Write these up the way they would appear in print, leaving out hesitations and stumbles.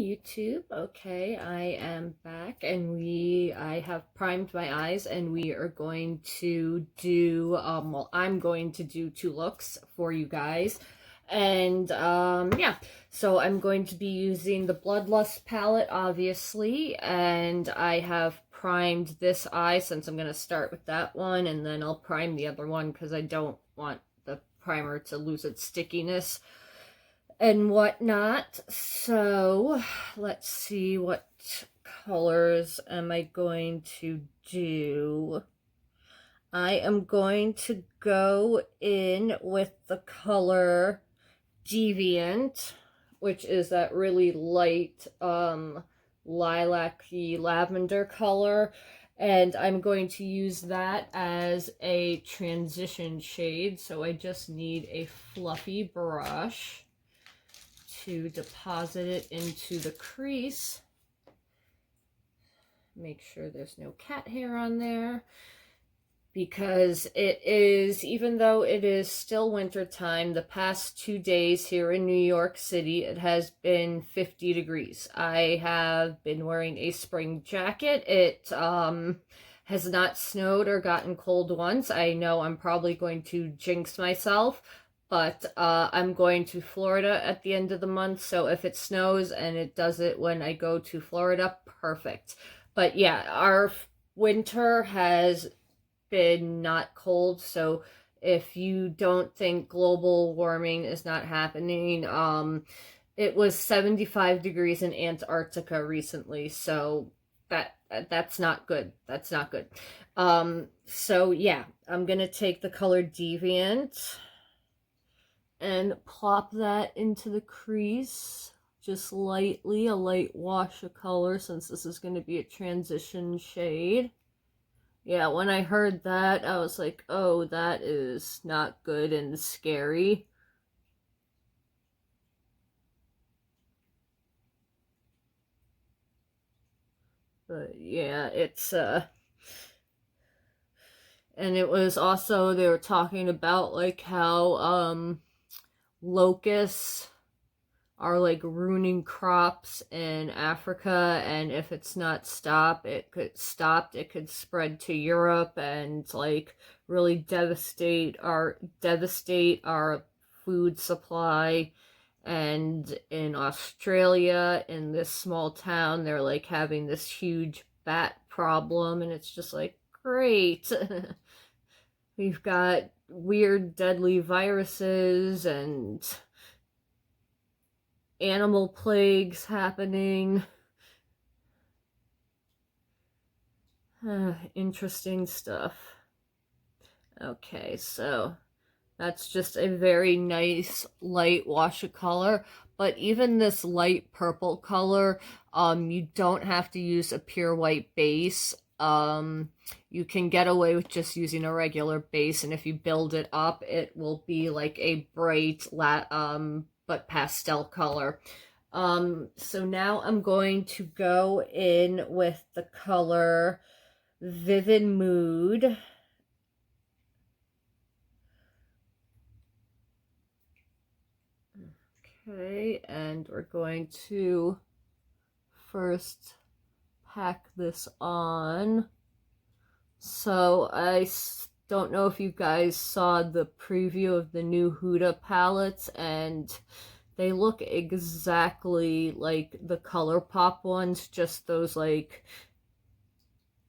YouTube. Okay, I am back and I have primed my eyes and we are going to do, well, I'm going to do two looks for you guys. And yeah, so I'm going to be using the Bloodlust palette, obviously, and I have primed this eye since I'm going to start with that one, and then I'll prime the other one because I don't want the primer to lose its stickiness and whatnot. So let's see, what colors am I going to do? I am going to go in with the color Deviant, which is that really light lilac-y lavender color, and I'm going to use that as a transition shade. So I just need a fluffy brush to deposit it into the crease. Make sure there's no cat hair on there, because it is, even though it is still winter time, the past 2 days here in New York City, it has been 50 degrees. I have been wearing a spring jacket. It has not snowed or gotten cold once. I know I'm probably going to jinx myself, but I'm going to Florida at the end of the month, so if it snows and it does it when I go to Florida, perfect. But yeah, our winter has been not cold, so if you don't think global warming is not happening, it was 75 degrees in Antarctica recently, so that's not good. That's not good. So yeah, I'm gonna take the color Deviant and plop that into the crease just lightly, a light wash of color, since this is going to be a transition shade. Yeah, when I heard that, I was like, oh, that is not good and scary. But yeah, it's and it was also, they were talking about like how locusts are like ruining crops in Africa, and if it's not stopped, it could spread to Europe and like really devastate our food supply. And in Australia, in this small town, they're like having this huge bat problem, and it's just like, great. We've got weird deadly viruses and animal plagues happening. Interesting stuff. Okay, so that's just a very nice light wash of color. But even this light purple color, you don't have to use a pure white base. You can get away with just using a regular base, and if you build it up, it will be like a bright but pastel color. So now I'm going to go in with the color Vivid Mood. Okay, and we're going to first pack this on. So I don't know if you guys saw the preview of the new Huda palettes, and they look exactly like the ColourPop ones, just those like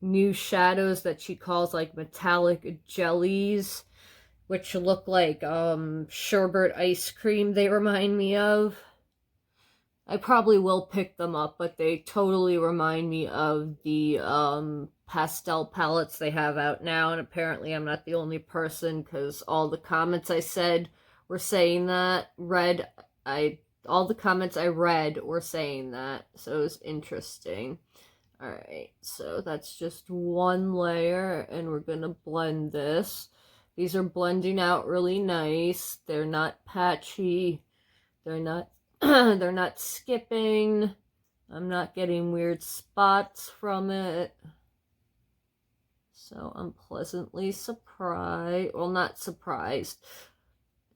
new shadows that she calls like metallic jellies, which look like sherbet ice cream, they remind me of. I probably will pick them up, but they totally remind me of the pastel palettes they have out now, and apparently I'm not the only person, because all the comments I said were saying that. All the comments I read were saying that, so it was interesting. Alright, so that's just one layer, and we're gonna blend this. These are blending out really nice. They're not patchy. They're not they're not skipping. I'm not getting weird spots from it. So I'm pleasantly surprised. Well, not surprised.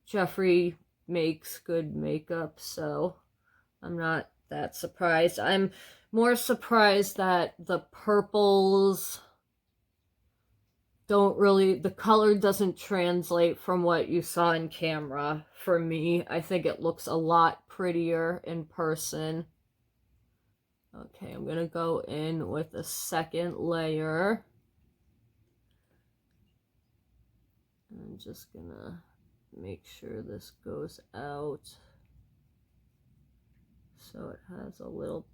Jeffree makes good makeup, so I'm not that surprised. I'm more surprised that the purples don't really, the color doesn't translate from what you saw in camera for me. I think it looks a lot prettier in person. Okay, I'm gonna go in with a second layer. I'm just gonna make sure this goes out so it has a little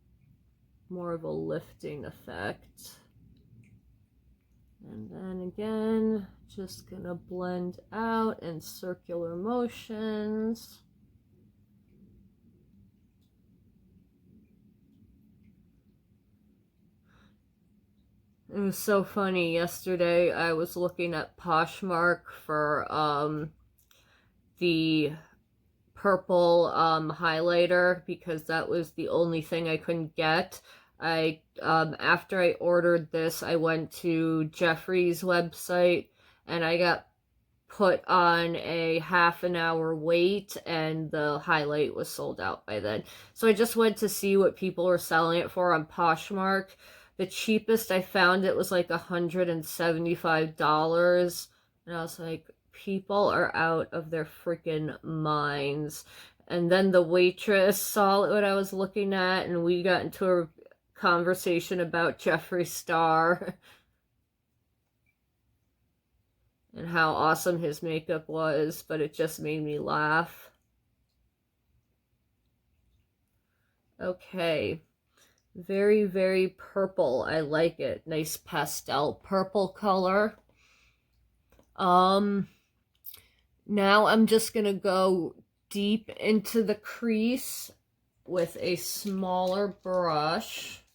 more of a lifting effect. And then again, just gonna blend out in circular motions. It was so funny. Yesterday I was looking at Poshmark for the purple highlighter because that was the only thing I couldn't get. After I ordered this, I went to Jeffrey's website and I got put on a half an hour wait and the highlight was sold out by then. So I just went to see what people were selling it for on Poshmark. The cheapest I found it was like $175. And I was like, people are out of their freaking minds. And then the waitress saw what I was looking at and we got into a conversation about Jeffree Star and how awesome his makeup was, but it just made me laugh. Okay. Very, very purple. I like it. Nice pastel purple color. Now I'm just gonna go deep into the crease with a smaller brush.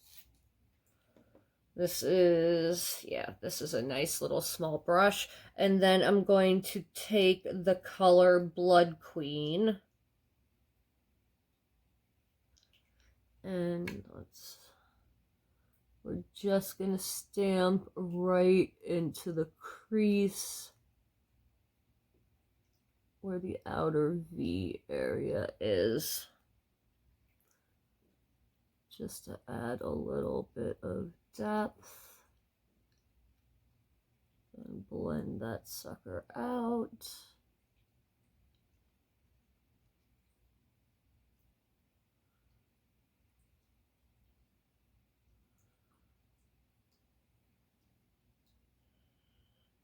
This is a nice little small brush. And then I'm going to take the color Blood Queen. And we're just gonna stamp right into the crease where the outer V area is. Just to add a little bit of depth. And blend that sucker out.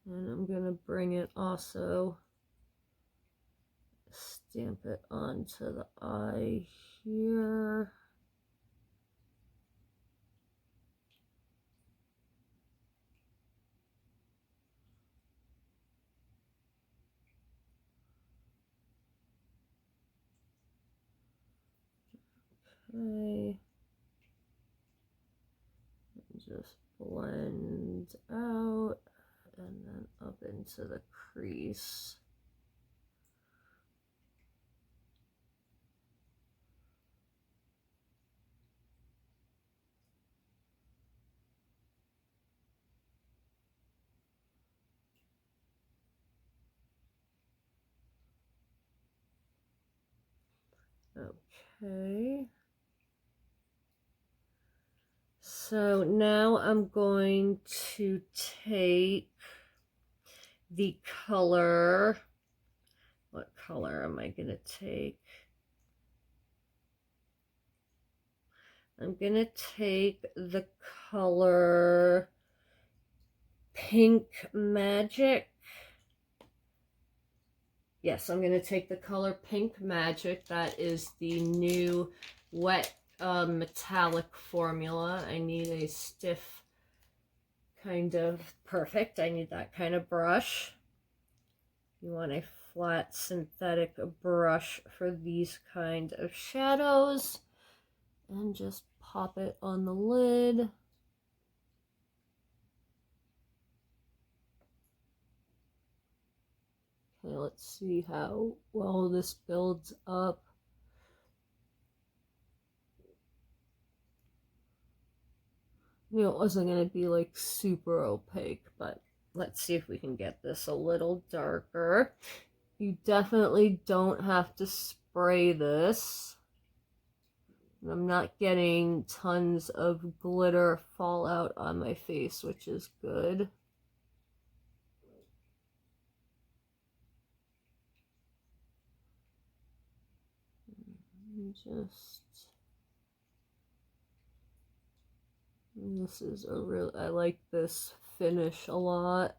And I'm going to bring it also, stamp it onto the eye here. Okay. And just blend out and then up into the crease. Okay. So now I'm going to take the color. What color am I going to take? I'm going to take the color Pink Magic. Yes, I'm going to take the color Pink Magic. That is the new wet metallic formula. I need a stiff kind of, perfect. I need that kind of brush. You want a flat synthetic brush for these kind of shadows. And just pop it on the lid. Okay, let's see how well this builds up. You know, it wasn't going to be like super opaque, but let's see if we can get this a little darker. You definitely don't have to spray this. I'm not getting tons of glitter fallout on my face, which is good. This is a real, I like this finish a lot.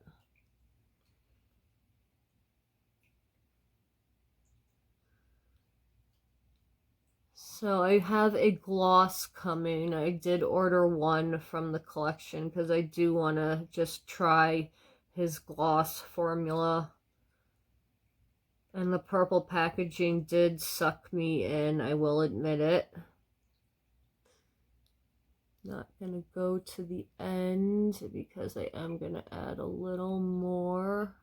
So I have a gloss coming. I did order one from the collection because I do want to just try his gloss formula. And the purple packaging did suck me in, I will admit it. Not gonna go to the end because I am gonna add a little more.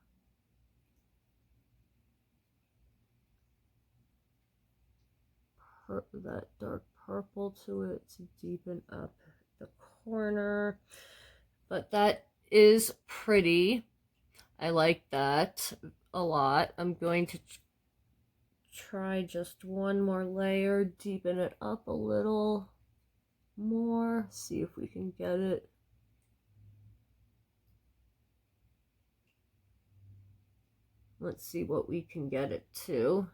That dark purple to it to deepen up the corner. But that is pretty. I like that a lot. I'm going to try just one more layer, deepen it up a little more, see if we can get it. Let's see what we can get it to.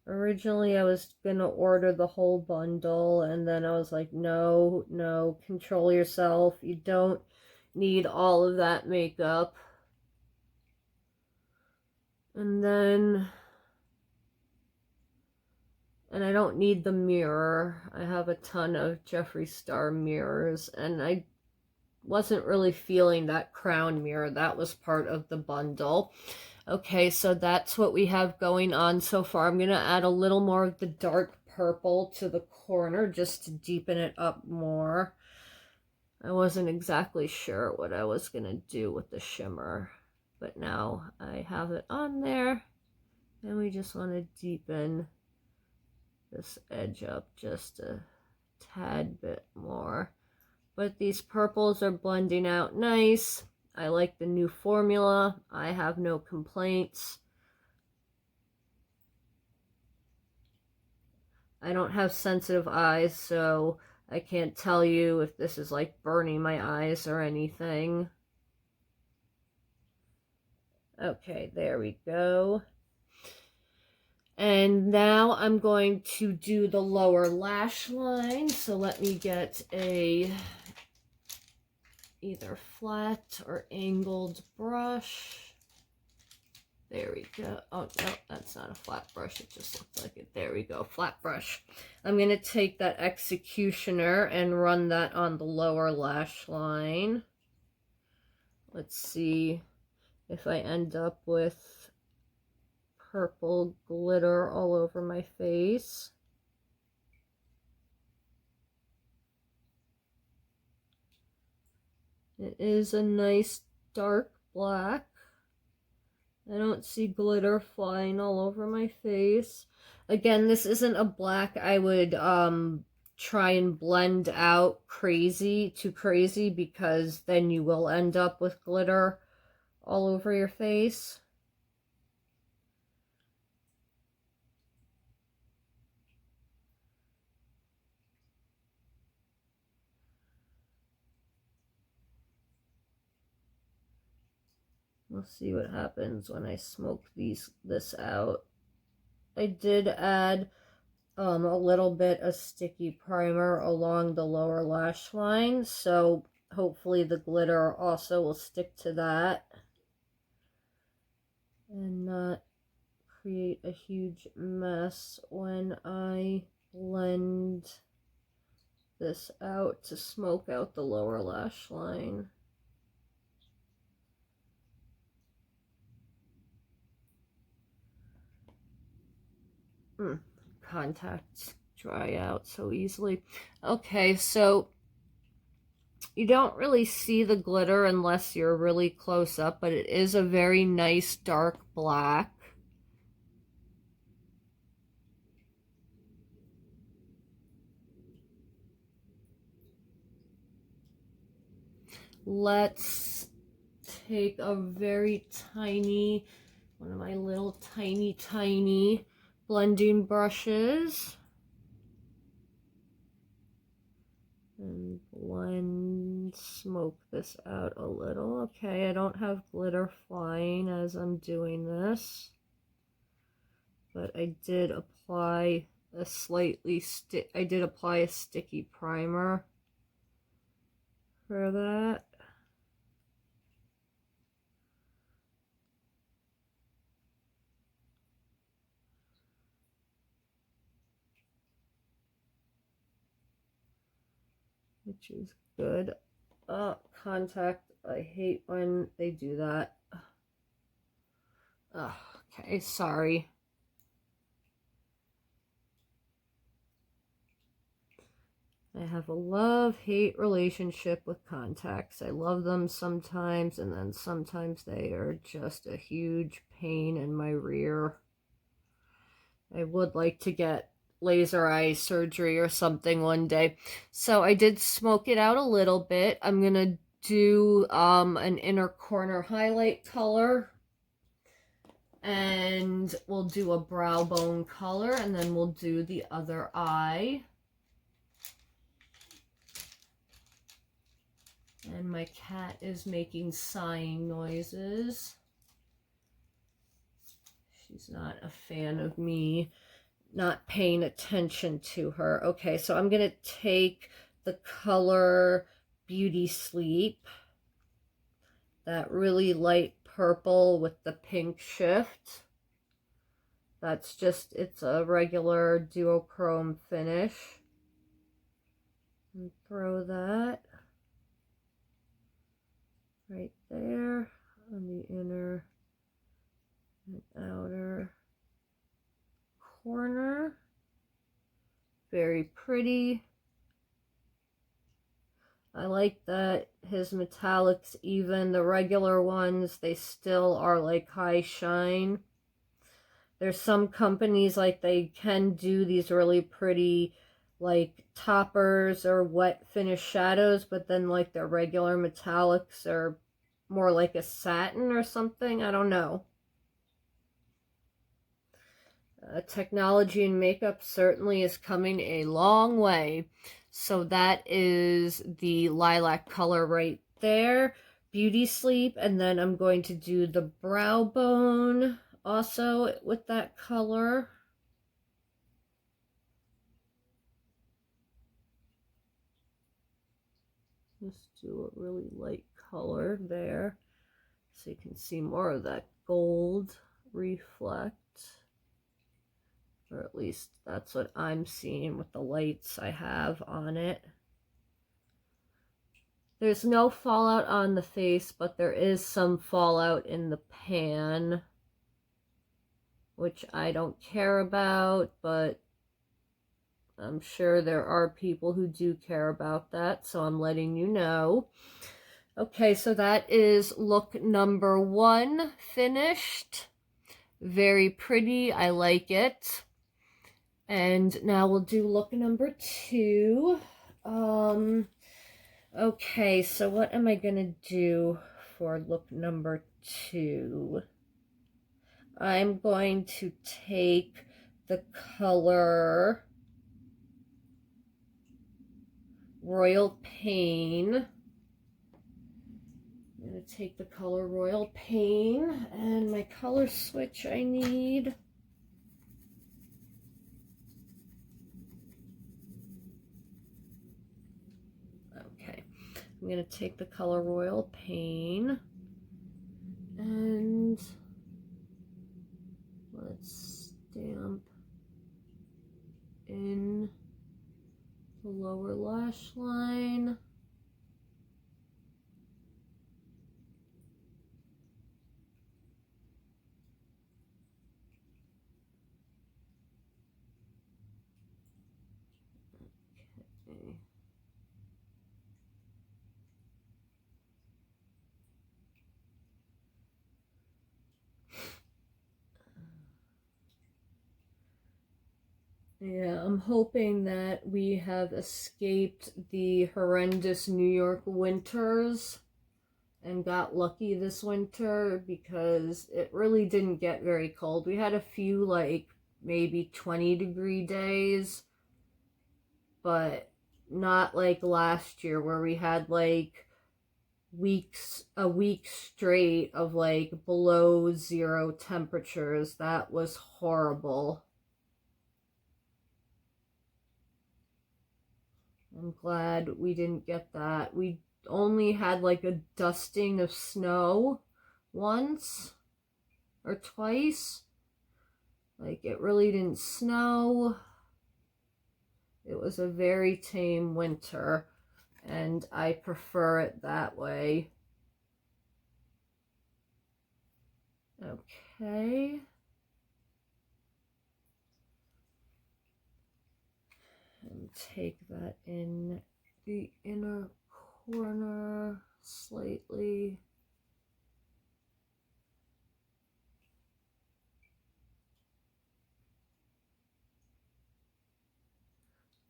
Originally, I was gonna order the whole bundle, and then I was like, no, no, control yourself. You don't need all of that makeup. And I don't need the mirror. I have a ton of Jeffree Star mirrors, and I wasn't really feeling that crown mirror. That was part of the bundle. Okay, so that's what we have going on so far. I'm going to add a little more of the dark purple to the corner just to deepen it up more. I wasn't exactly sure what I was going to do with the shimmer, but now I have it on there, and we just want to deepen this edge up just a tad bit more. But these purples are blending out nice. I like the new formula. I have no complaints. I don't have sensitive eyes, so I can't tell you if this is like burning my eyes or anything. Okay, there we go. And now I'm going to do the lower lash line. So let me get a either flat or angled brush. There we go. Oh, no, that's not a flat brush. It just looks like it. There we go, flat brush. I'm going to take that executioner and run that on the lower lash line. Let's see if I end up with purple glitter all over my face. It is a nice dark black. I don't see glitter flying all over my face. Again, this isn't a black I would try and blend out too crazy, because then you will end up with glitter all over your face. We'll see what happens when I smoke this out. I did add a little bit of sticky primer along the lower lash line, so hopefully the glitter also will stick to that and not create a huge mess when I blend this out to smoke out the lower lash line. Contacts dry out so easily. Okay, so you don't really see the glitter unless you're really close up, but it is a very nice dark black. let's take a very tiny, one of my little tiny blending brushes and smoke this out a little. Okay, I don't have glitter flying as I'm doing this, but I did apply a sticky primer for that. Which is good. Contact. I hate when they do that. Okay, sorry. I have a love-hate relationship with contacts. I love them sometimes, and then sometimes they are just a huge pain in my rear. I would like to get laser eye surgery or something one day. So I did smoke it out a little bit. I'm going to do an inner corner highlight color. And we'll do a brow bone color, and then we'll do the other eye. And my cat is making sighing noises. She's not a fan of me not paying attention to her. Okay, so I'm going to take the color Beauty Sleep, that really light purple with the pink shift. That's just, it's a regular duochrome finish. And throw that right there on the inner and outer corner. Very pretty. I like that his metallics, even the regular ones, they still are like high shine. There's some companies like they can do these really pretty like toppers or wet finish shadows, but then like their regular metallics are more like a satin or something. I don't know. Technology in makeup certainly is coming a long way. So that is the lilac color right there, Beauty Sleep, and then I'm going to do the brow bone also with that color. Just do a really light color there so you can see more of that gold reflect. Or at least that's what I'm seeing with the lights I have on it. There's no fallout on the face, but there is some fallout in the pan, which I don't care about, but I'm sure there are people who do care about that, so I'm letting you know. Okay, so that is look number 1 finished. Very pretty. I like it. And now we'll do look number 2. Okay, so what am I going to do for look number 2? I'm going to take the color Royal Pain. I'm going to take the color Royal Pain, and my color switch I need. Okay, I'm going to take the color Royal Pain, and let's stamp in the lower lash line. Okay. Yeah, I'm hoping that we have escaped the horrendous New York winters. and got lucky this winter because it really didn't get very cold. We had a few like maybe 20-degree days, but not like last year where we had like a week straight of like below zero temperatures. That was horrible. I'm glad we didn't get that. We only had like a dusting of snow once or twice. Like, it really didn't snow. It was a very tame winter, and I prefer it that way. Okay. And take that in the inner corner slightly.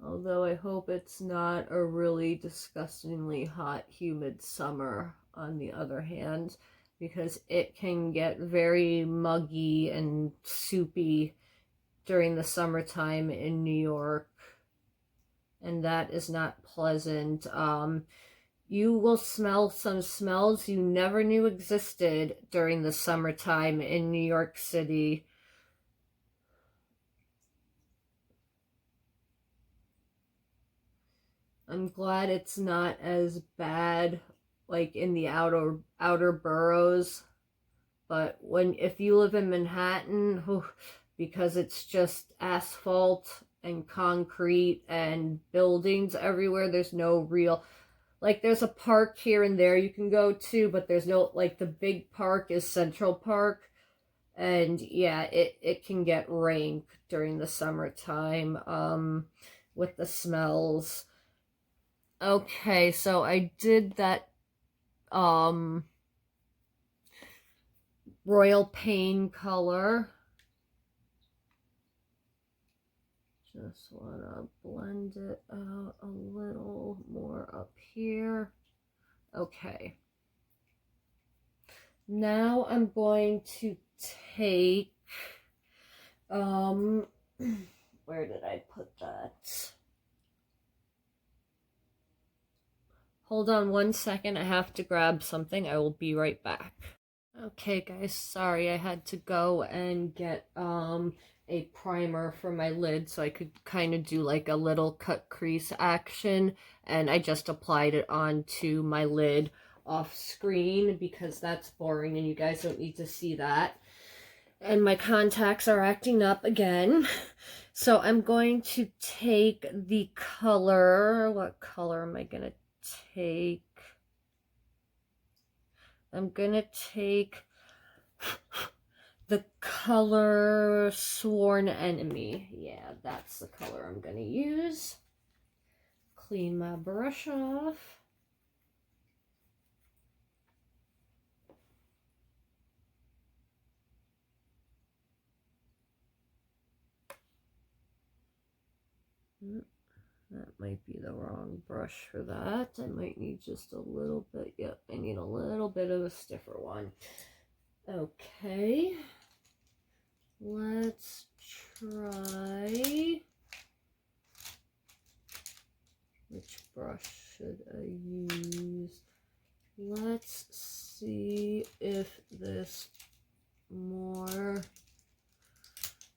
Although I hope it's not a really disgustingly hot, humid summer on the other hand, because it can get very muggy and soupy during the summertime in New York, and that is not pleasant. You will smell some smells you never knew existed during the summertime in New York City. I'm glad it's not as bad like in the outer boroughs, but if you live in Manhattan, because it's just asphalt and concrete and buildings everywhere, there's no real, like, there's a park here and there you can go to, but there's no, like, the big park is Central Park, and yeah, it can get rank during the summertime with the smells. Okay, so I did that Royal Pain color. Just want to blend it out a little more up here. Okay. Now I'm going to take, where did I put that? Hold on one second, I have to grab something. I will be right back. Okay guys, sorry, I had to go and get a primer for my lid so I could kind of do like a little cut crease action, and I just applied it onto my lid off screen because that's boring and you guys don't need to see that. And my contacts are acting up again. So I'm going to take the color, what color am I going to take? I'm gonna take the color Sworn Enemy. Yeah, that's the color I'm gonna use. Clean my brush off. That might be the wrong brush for that. I might need just a little bit. Yep, I need a little bit of a stiffer one. Okay. Let's try. Which brush should I use? Let's see if this more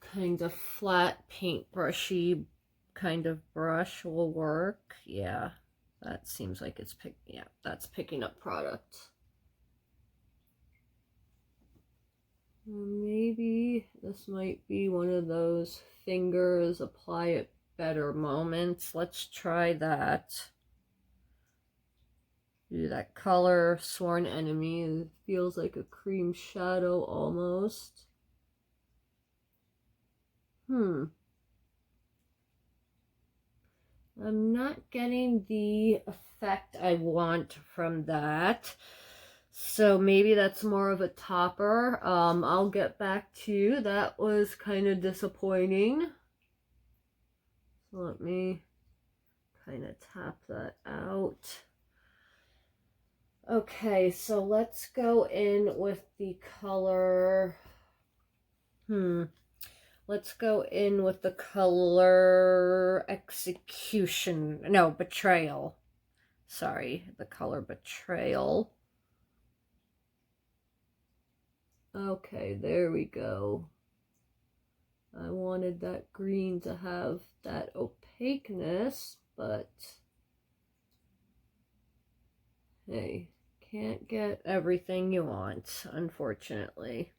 kind of flat paintbrushy kind of brush will work. Yeah, that seems like it's that's picking up product. Maybe this might be one of those fingers apply it better moments. Let's try that. Do that color Sworn Enemy. It feels like a cream shadow almost. I'm not getting the effect I want from that. So maybe that's more of a topper. I'll get back to you. That was kind of disappointing. So let me kind of tap that out. Okay, so let's go in with the color. Let's go in with the color Execution. No, Betrayal. Sorry, the color Betrayal. Okay, there we go. I wanted that green to have that opaqueness, but hey, can't get everything you want, unfortunately.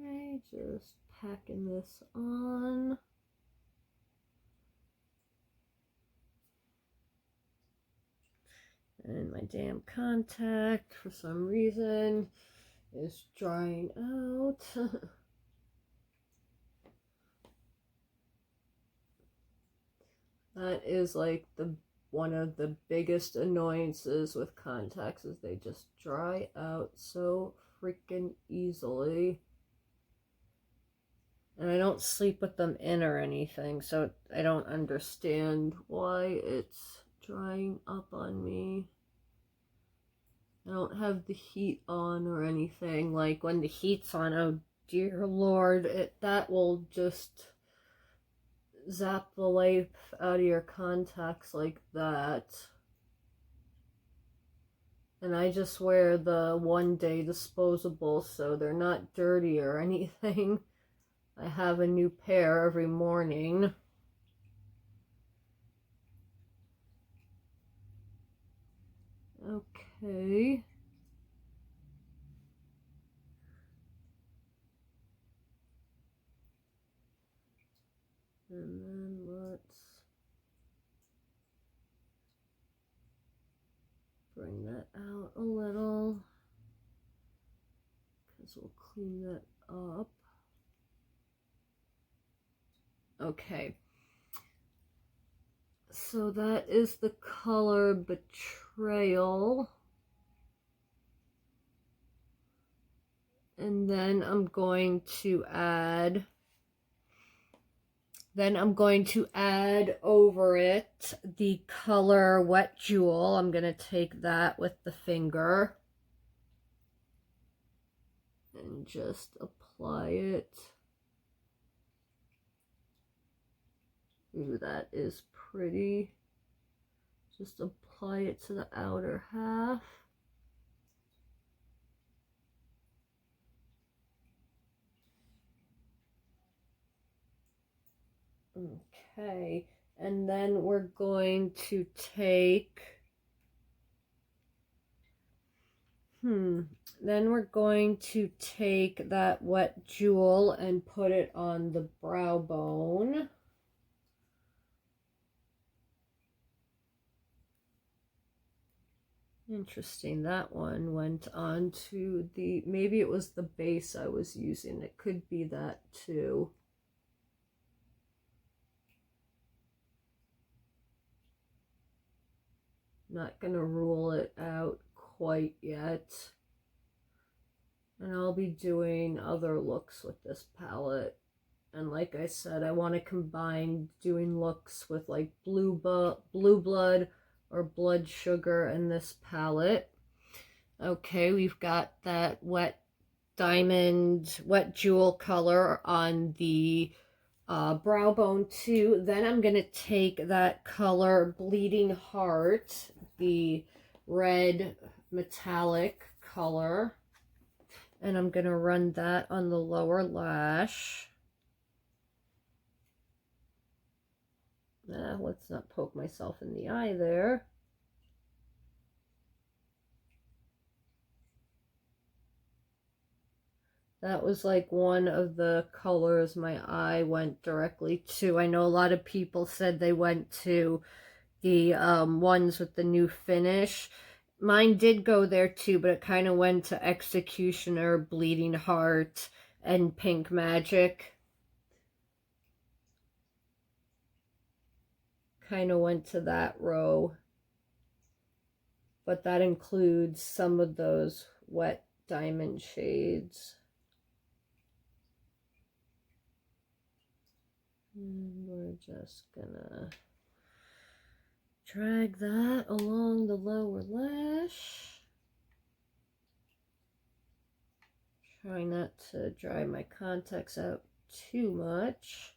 Okay, just packing this on. And my damn contact, for some reason, is drying out. That is like one of the biggest annoyances with contacts, is they just dry out so freaking easily. And I don't sleep with them in or anything, so I don't understand why it's drying up on me. I don't have the heat on or anything. Like, when the heat's on, oh dear lord, that will just zap the life out of your contacts like that. And I just wear the one-day disposable, so they're not dirty or anything. I have a new pair every morning. Okay. And then let's bring that out a little, because we'll clean that up. Okay. So that is the color Betrayal. And then I'm going to add over it the color Wet Jewel. I'm going to take that with the finger and just apply it. Ooh, that is pretty. Just apply it to the outer half. Okay, and then we're going to take, then we're going to take that Wet Jewel and put it on the brow bone. Interesting, that one went on to the, maybe it was the base I was using. It could be that too. Not gonna rule it out quite yet. And I'll be doing other looks with this palette. And like I said, I want to combine doing looks with like Blue Blood or Blood Sugar in this palette. Okay, we've got that Wet Jewel color on the brow bone too. Then I'm going to take that color Bleeding Heart, the red metallic color, and I'm going to run that on the lower lash. Let's not poke myself in the eye there. That was like one of the colors my eye went directly to. I know a lot of people said they went to the ones with the new finish. Mine did go there too, but it kind of went to Executioner, Bleeding Heart, and Pink Magic. Kind of went to that row. But that includes some of those wet diamond shades. And we're just gonna drag that along the lower lash. Try not to dry my contacts out too much.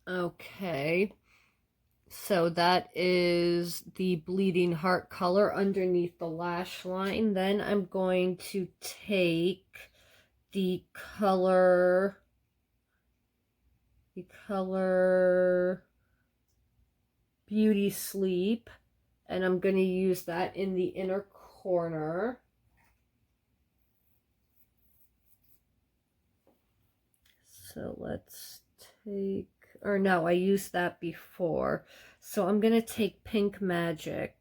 Okay, so that is the Bleeding Heart color underneath the lash line. Then I'm going to take the color Beauty Sleep, and I'm going to use that in the inner corner. So let's take, or no, I used that before. So I'm going to take Pink Magic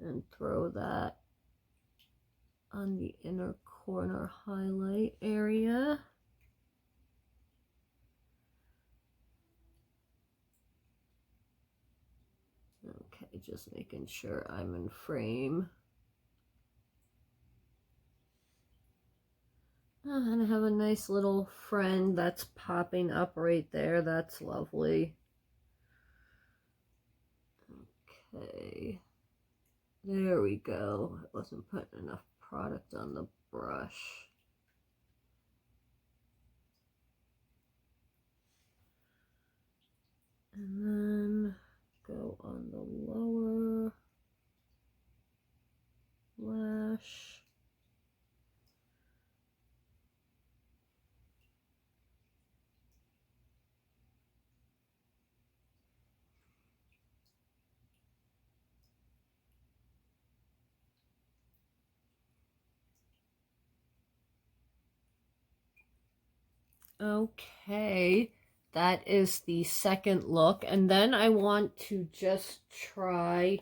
and throw that on the inner corner highlight area. Okay, just making sure I'm in frame. And I have a nice little friend that's popping up right there. That's lovely. Okay. There we go. I wasn't putting enough product on the brush. And then go on the lower lash. Okay, that is the second look, and then I want to just try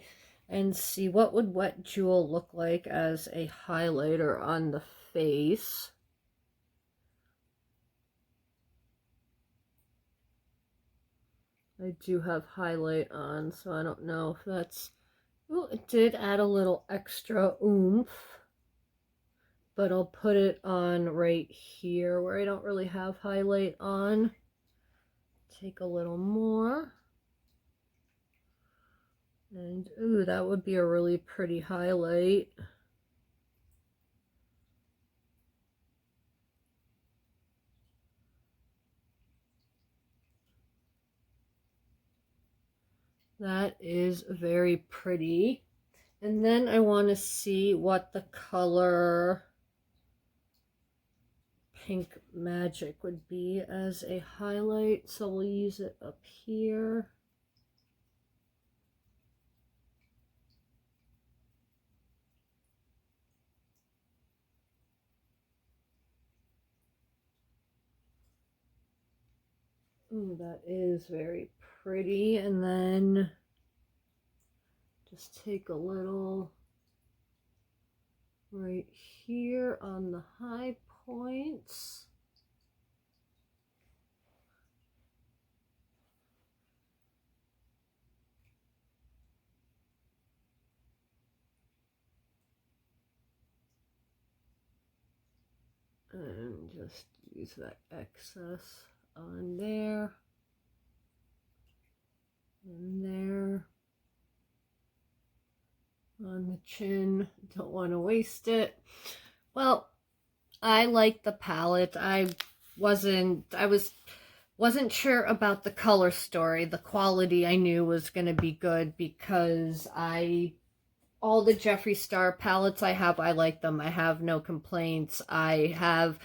and see what would Wet Jewel look like as a highlighter on the face. I do have highlight on, so I don't know if that's... Oh, it did add a little extra oomph. But I'll put it on right here where I don't really have highlight on. Take a little more. And ooh, that would be a really pretty highlight. That is very pretty. And then I want to see what the color Pink Magic would be as a highlight. So we'll use it up here. Ooh, that is very pretty. And then just take a little right here on the high points. And just use that excess on there and there on the chin. Don't want to waste it. Well, I like the palette. I wasn't sure about the color story. The quality I knew was going to be good because all the Jeffree Star palettes I have, I like them. I have no complaints. I have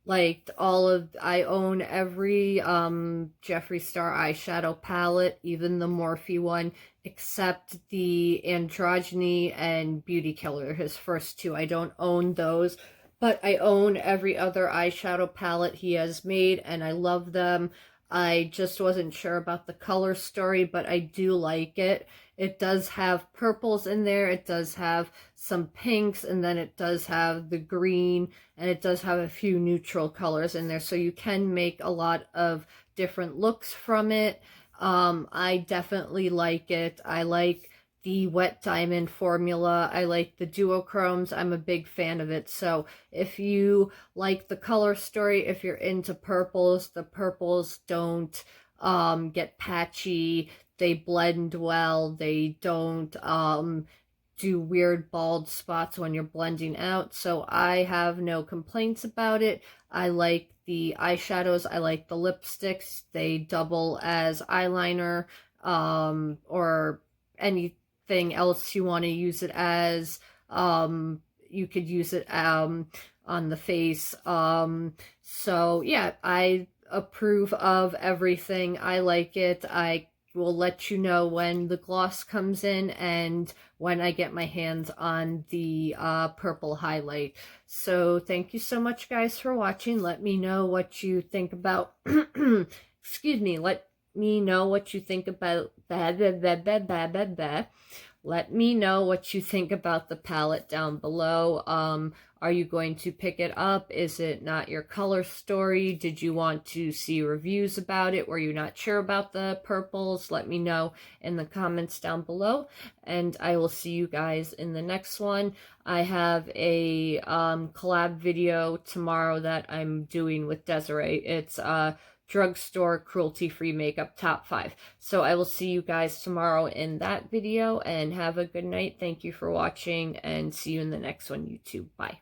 liked I own every Jeffree Star eyeshadow palette, even the Morphe one, except the Androgyny and Beauty Killer, his first two. I don't own those, but I own every other eyeshadow palette he has made, and I love them. I just wasn't sure about the color story, but I do like it. It does have purples in there, it does have some pinks, and then it does have the green, and it does have a few neutral colors in there, so you can make a lot of different looks from it. I definitely like it. I like the wet diamond formula. I like the duochromes. I'm a big fan of it. So if you like the color story, if you're into purples, the purples don't get patchy. They blend well. They don't do weird bald spots when you're blending out. So I have no complaints about it. I like the eyeshadows. I like the lipsticks. They double as eyeliner, or anything else you want to use it as. You could use it on the face. So yeah, I approve of everything. I like it. I will let you know when the gloss comes in and when I get my hands on the purple highlight. So thank you so much, guys, for watching. Let me know what you think about excuse me, let me know what you think about let me know what you think about the palette down below. Are you going to pick it up? Is it not your color story? Did you want to see reviews about it? Were you not sure about the purples? Let me know in the comments down below, and I will see you guys in the next one. I have a collab video tomorrow that I'm doing with Desiree. It's drugstore cruelty-free makeup top 5. So I will see you guys tomorrow in that video, and have a good night. Thank you for watching, and see you in the next one, YouTube. Bye.